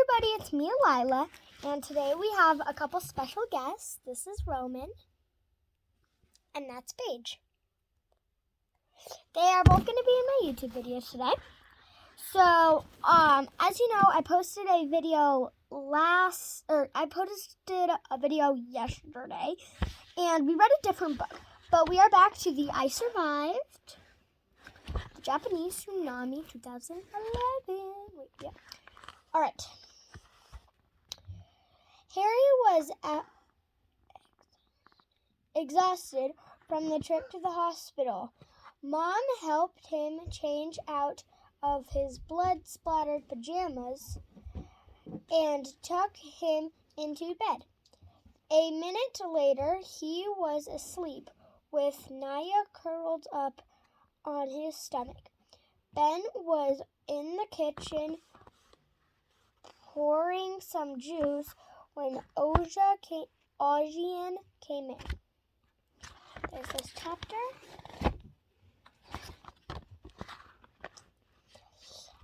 everybody, it's me, Lylah, and today we have a couple special guests. This is Roman, and that's Paige. They are both going to be in my YouTube videos today. So, as you know, I posted a video yesterday, and we read a different book, but we are back to the I Survived, the Japanese Tsunami 2011. All right. Harry was exhausted from the trip to the hospital. Mom helped him change out of his blood-splattered pajamas and tucked him into bed. A minute later, he was asleep with Naya curled up on his stomach. Ben was in the kitchen pouring some juice when Ojian came in. There's this chapter.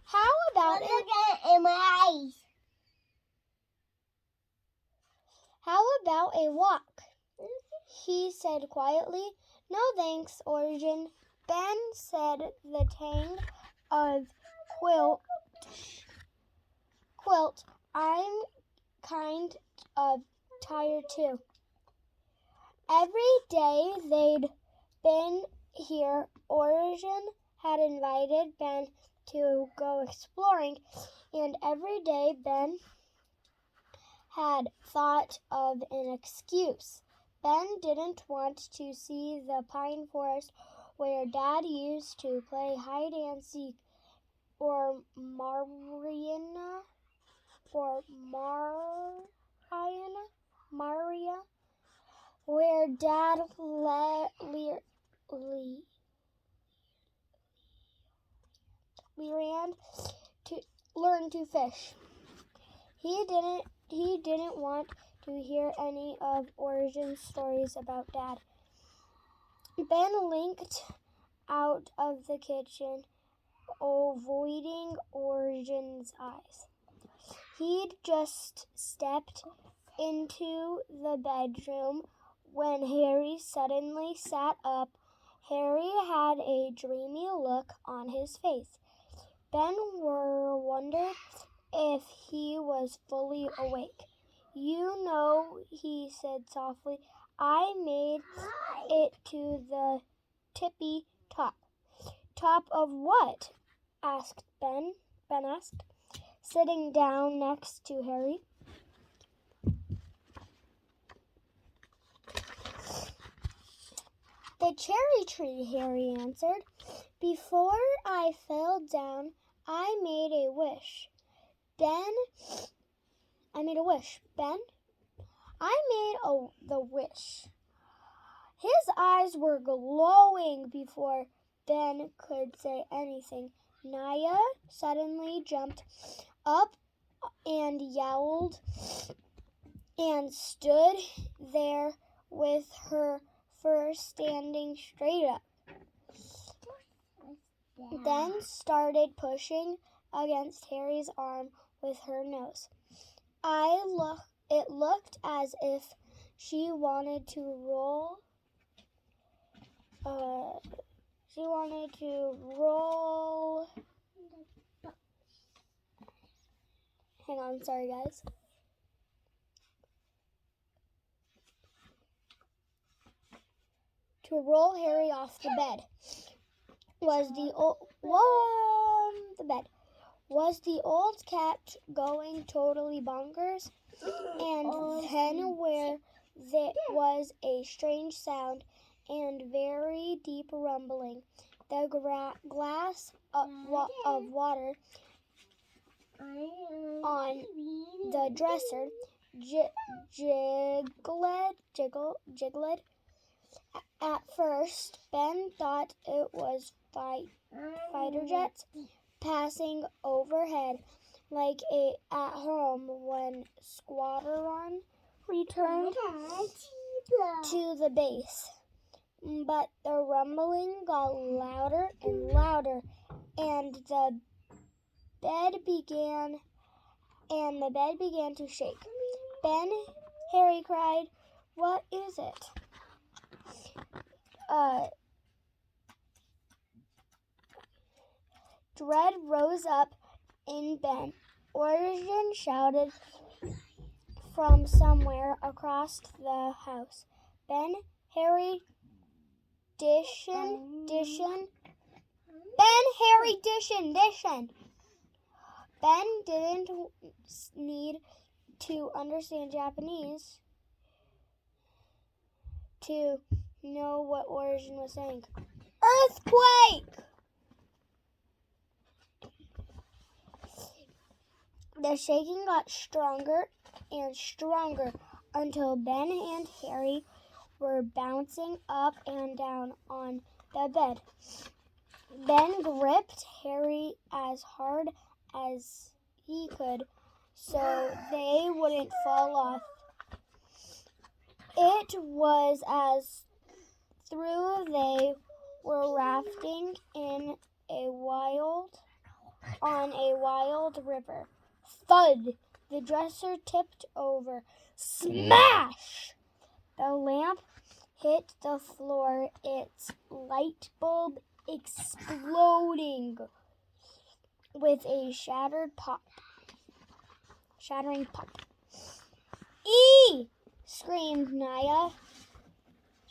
How about a walk? He said quietly. No thanks, Origin. Ben said the tang of quilt. I'm kind of tired too. Every day they'd been here, Origin had invited Ben to go exploring, and every day Ben had thought of an excuse. Ben didn't want to see the pine forest where Dad used to play hide and seek, or Maria, where Dad learned to learn to fish. He didn't want to hear any of Origin's stories about Dad. Ben linked out of the kitchen, avoiding Origin's eyes. He'd just stepped into the bedroom when Harry suddenly sat up. Harry had a dreamy look on his face. Ben wondered if he was fully awake. You know, he said softly, I made it to the tippy top. Top of what? Asked Ben. Ben asked, sitting down next to Harry. The cherry tree, Harry answered. Before I fell down, I made a wish. Ben, I made the wish. His eyes were glowing before Ben could say anything. Naya suddenly jumped up and yowled and stood there with her fur standing straight up. Then started pushing against Harry's arm with her nose. It looked as if she wanted to roll. Hang on, sorry guys. To roll Harry off the bed. Was the old cat going totally bonkers? And then there was a strange sound and very deep rumbling. The glass of water on the dresser jiggled. At first, Ben thought it was fighter jets passing overhead, like at home when Squadron returned to the base. But the rumbling got louder and louder, and the bed began and the bed began to shake. Ben, Harry cried, "What is it?" Dread rose up in Ben. Origin shouted from somewhere across the house. Ben, Harry, dishin. Ben, Harry, dishin. Ben didn't need to understand Japanese to know what Origin was saying. Earthquake! The shaking got stronger and stronger until Ben and Harry were bouncing up and down on the bed. Ben gripped Harry as hard as he could so they wouldn't fall off. It was as though they were rafting on a wild river. Thud! The dresser tipped over. Smash! The lamp hit the floor, its light bulb exploding with a shattering pop. "Ee!" screamed Lylah.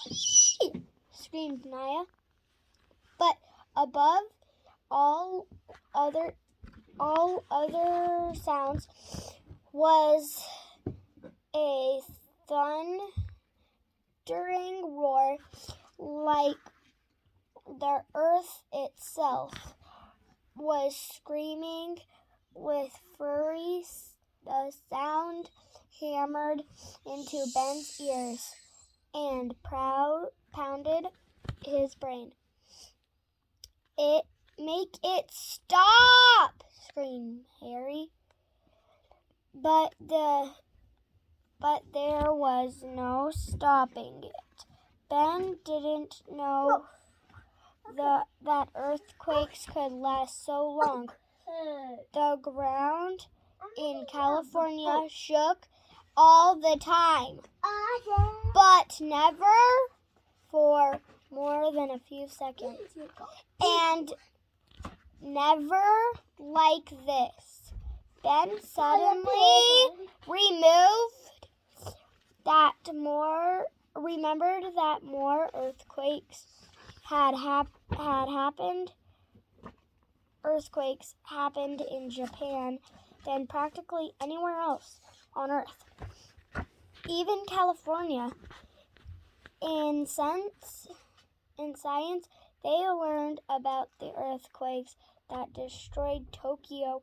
"Ee!" screamed Lylah. But above all other sounds was a thundering roar like the earth itself was screaming with fury. The sound hammered into Ben's ears and pounded his brain. Make it stop!" screamed Harry. But there was no stopping it. Ben didn't know that earthquakes could last so long. The ground in California shook all the time, but never for more than a few seconds. And never like this. Ben suddenly remembered that more earthquakes had happened. Earthquakes happened in Japan than practically anywhere else on Earth. Even California. In science, they learned about the earthquakes that destroyed Tokyo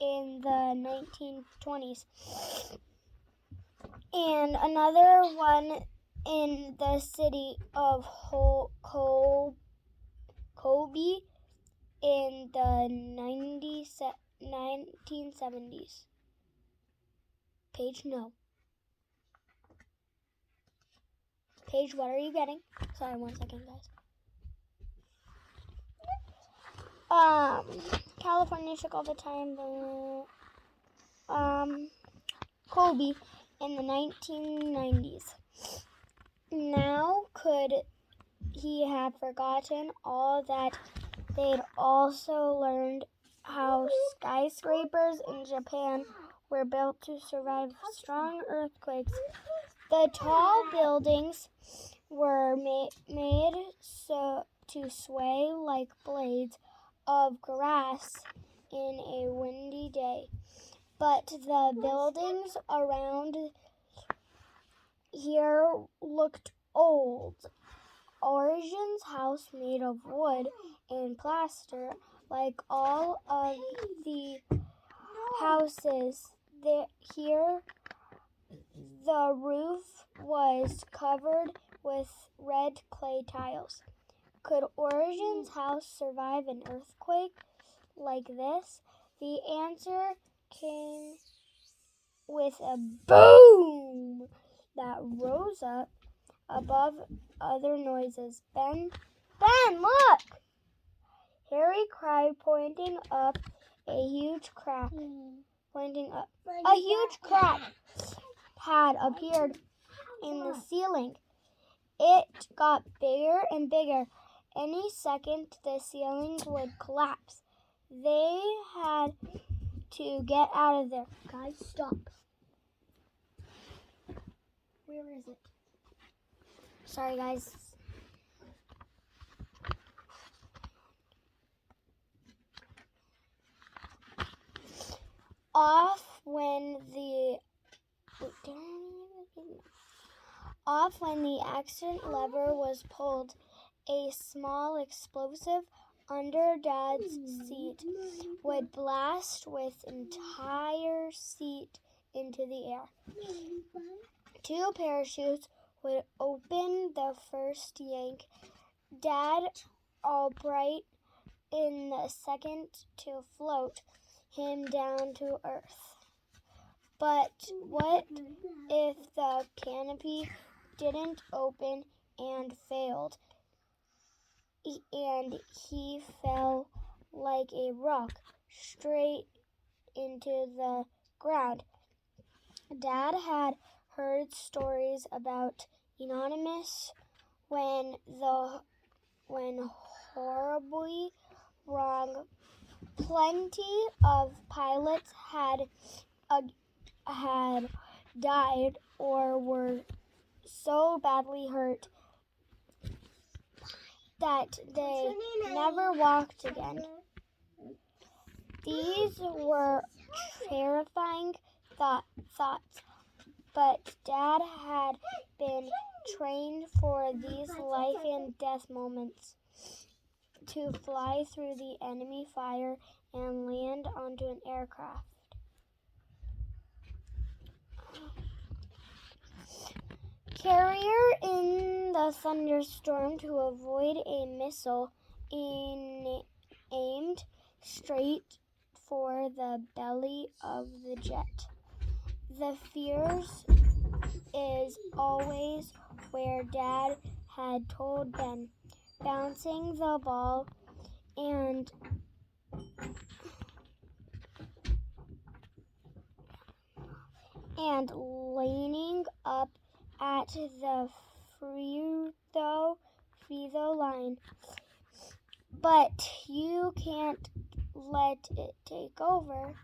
in the 1920s, and another one in the city of Kobe in the 1970s. Paige, no. Paige, what are you getting? Sorry, 1 second, guys. California shook all the time. Kobe in the 1990s. Now, could he have forgotten all that they'd also learned how skyscrapers in Japan were built to survive strong earthquakes? The tall buildings were made to sway like blades of grass in a windy day. But the buildings around here looked old. Origin's house made of wood and plaster, like all of the houses here. The roof was covered with red clay tiles. Could Origin's house survive an earthquake like this? The answer came with a boom that rose up above other noises. Ben, look! Harry cried, pointing up a huge crack. pointing up. A huge crack had appeared in the ceiling. It got bigger and bigger. Any second, the ceiling would collapse. They had to get out of there. Guys, stop. Where is it? Sorry, guys. Off when the accident lever was pulled, a small explosive under Dad's seat would blast with entire seat into the air. 2 parachutes would open the first yank. Dad, all bright in the second to float him down to earth. But what if the canopy didn't open and failed, and he fell like a rock straight into the ground? Dad had heard stories about Anonymous when horribly wrong. Plenty of pilots had died or were so badly hurt that they never walked again. These were terrifying thoughts, but Dad had been trained for these life and death moments, to fly through the enemy fire and land onto an aircraft. Carrier in the thunderstorm to avoid a missile aimed straight for the belly of the jet. The fears is always where Dad had told Ben, bouncing the ball and leaning up at the free throw line. But you can't let it take over.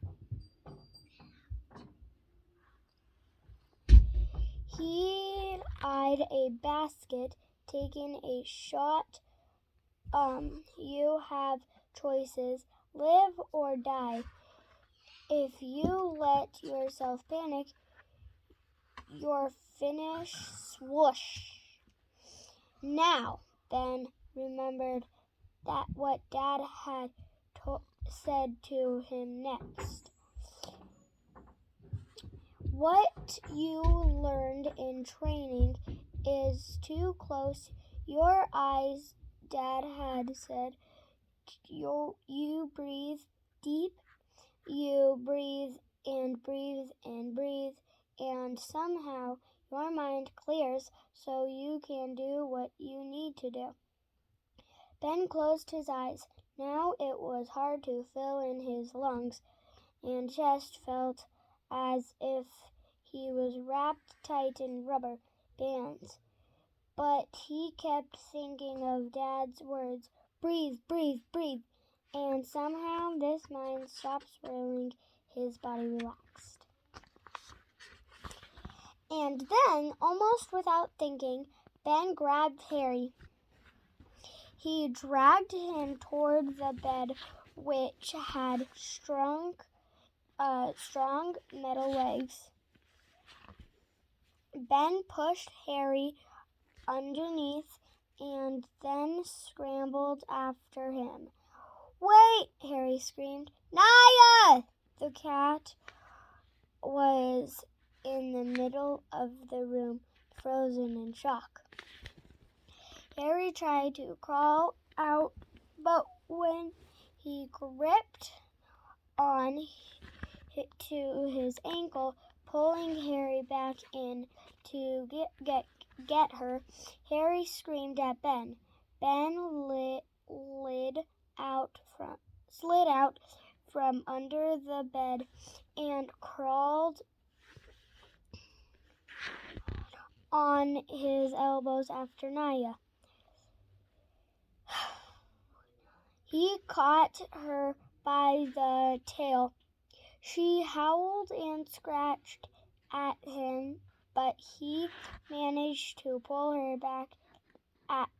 He eyed a basket, taking a shot. You have choices, live or die. If you let yourself panic, you're finished. Swoosh. Now, Ben remembered that what Dad had said to him next. What you learned in training is too close your eyes, Dad had said. You breathe deep, you breathe and breathe and breathe, and somehow your mind clears so you can do what you need to do. Ben closed his eyes. Now it was hard to feel in his lungs and chest, felt as if he was wrapped tight in rubber bands. But he kept thinking of Dad's words, breathe, breathe, breathe, and somehow this mind stopped swirling, his body relaxed. And then, almost without thinking, Ben grabbed Harry. He dragged him toward the bed, which had strong metal legs. Ben pushed Harry underneath and then scrambled after him. Wait! Harry screamed. Naya! The cat was in the middle of the room, frozen in shock. Harry tried to crawl out, but when he gripped on to his ankle, pulling Harry back in to get her, Harry screamed at Ben. Ben slid out from under the bed and crawled on his elbows after Naya. He caught her by the tail. She howled and scratched at him, but he managed to pull her back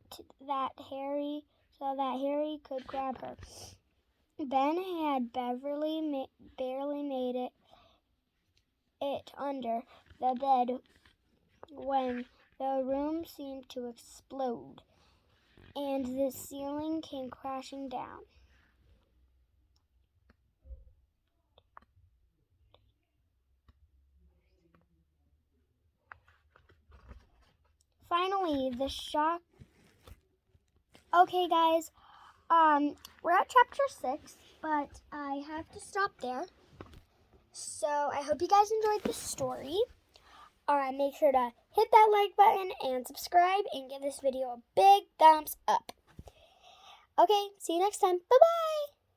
so that Harry could grab her. Ben had barely made it under the bed when the room seemed to explode and the ceiling came crashing down. Finally, the shock. Okay, guys, we're at chapter 6, but I have to stop there. So I hope you guys enjoyed this story. Make sure to hit that like button and subscribe and give this video a big thumbs up. Okay, see you next time. Bye-bye!